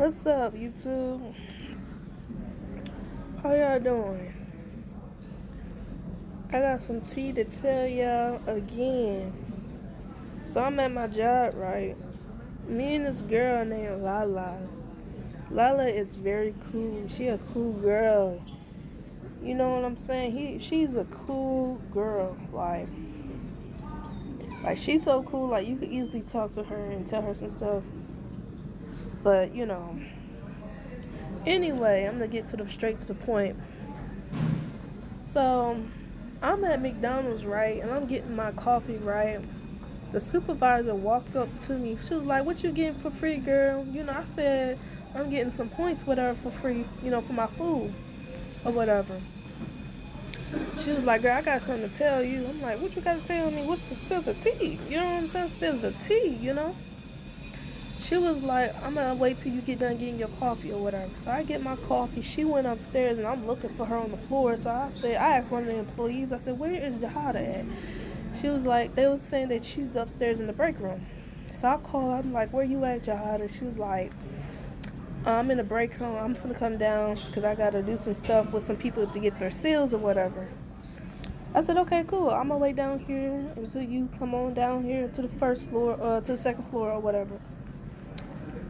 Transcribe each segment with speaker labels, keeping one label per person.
Speaker 1: What's up, YouTube? How y'all doing? I got some tea to tell y'all again. So I'm at my job, right? Me and this girl named Lala. Lala is very cool. She a cool girl. You know what I'm saying? She's a cool girl. Like she's so cool. Like you could easily talk to her and tell her some stuff. But Anyway, I'm gonna get straight to the point. So I'm at McDonald's, right, and I'm getting my coffee, right. The supervisor walked up to me. She was like, "What you getting for free, girl?" I said, "I'm getting some points, whatever, for free, for my food or whatever." She was like, "Girl, I got something to tell you." I'm like, "What you got to tell me? What's the spill the tea?" You know what I'm saying? Spill the tea. She was like, "I'm going to wait till you get done getting your coffee or whatever." So I get my coffee. She went upstairs and I'm looking for her on the floor. So I asked one of the employees, I said, "Where is Jahada at?" She was like, they was saying that she's upstairs in the break room. So I called, I'm like, "Where you at, Jahada?" She was like, "I'm in the break room. I'm finna come down because I got to do some stuff with some people to get their seals or whatever." I said, "Okay, cool. I'm going to wait down here until you come on down here to the first floor, to the second floor or whatever."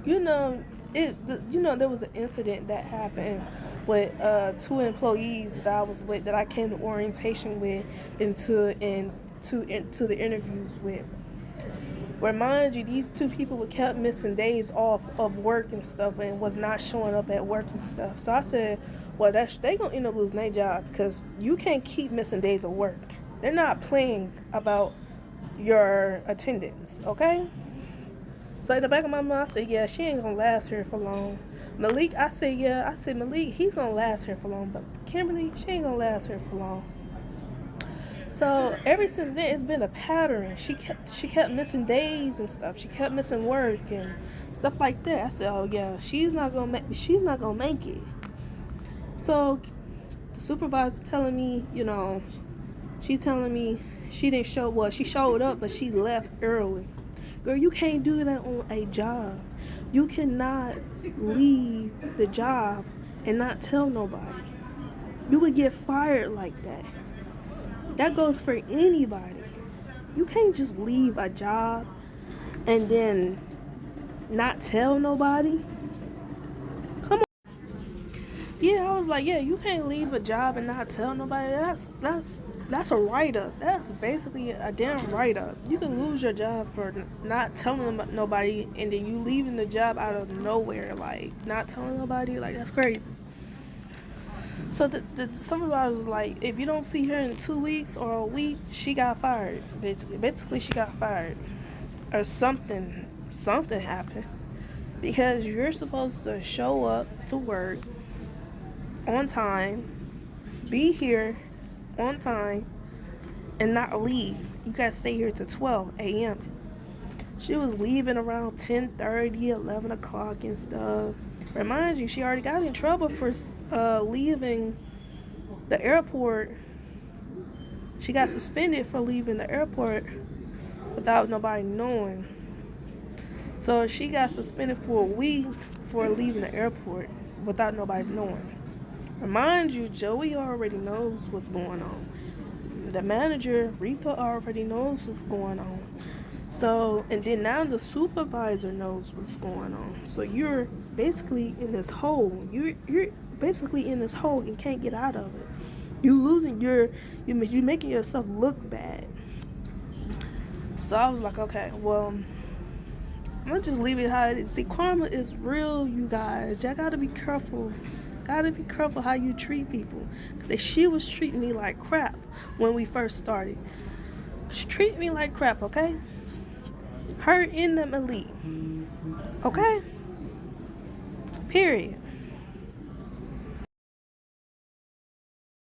Speaker 1: You know, there was an incident that happened with two employees that I was with, that I came to orientation with into the interviews with. Where, mind you, these two people were kept missing days off of work and stuff and was not showing up at work and stuff. So I said, well, they gonna end up losing their job because you can't keep missing days of work. They're not playing about your attendance, okay? So in the back of my mind, I said, yeah, she ain't gonna last here for long. Malik, I said, Malik, he's gonna last here for long, but Kimberly, she ain't gonna last here for long. So ever since then, it's been a pattern. She kept missing days and stuff. She kept missing work and stuff like that. I said, oh yeah, she's not gonna make it. So the supervisor telling me, she's telling me she didn't show. Well, she showed up, but she left early. Girl, you can't do that on a job. You cannot leave the job and not tell nobody. You would get fired like that. That goes for anybody. You can't just leave a job and then not tell nobody. Come on. Yeah, I was like, yeah, you can't leave a job and not tell nobody. That's a write-up. That's basically a damn write-up. You can lose your job for not telling nobody, and then you leaving the job out of nowhere, like not telling nobody. Like, that's crazy. So the supervisor was like, if you don't see her in 2 weeks or a week, she got fired. Basically, she got fired, or something happened, because you're supposed to show up to work on time, be here on time, and not leave. You gotta stay here till 12 a.m. She was leaving around 10:30, 11 o'clock and stuff. Remind you, she already got in trouble for leaving the airport. She got suspended for leaving the airport without nobody knowing. So she got suspended for a week for leaving the airport without nobody knowing. Remind you, Joey already knows what's going on. The manager, Rita, already knows what's going on. So, and then now the supervisor knows what's going on. So you're basically in this hole. You're basically in this hole and can't get out of it. You're making yourself look bad. So I was like, okay, well, I'm gonna just leave it how it is. See, karma is real, you guys. Y'all gotta be careful. Gotta be careful how you treat people. Cause she was treating me like crap when we first started. She treated me like crap, okay? Her and the Malik. Okay? Period.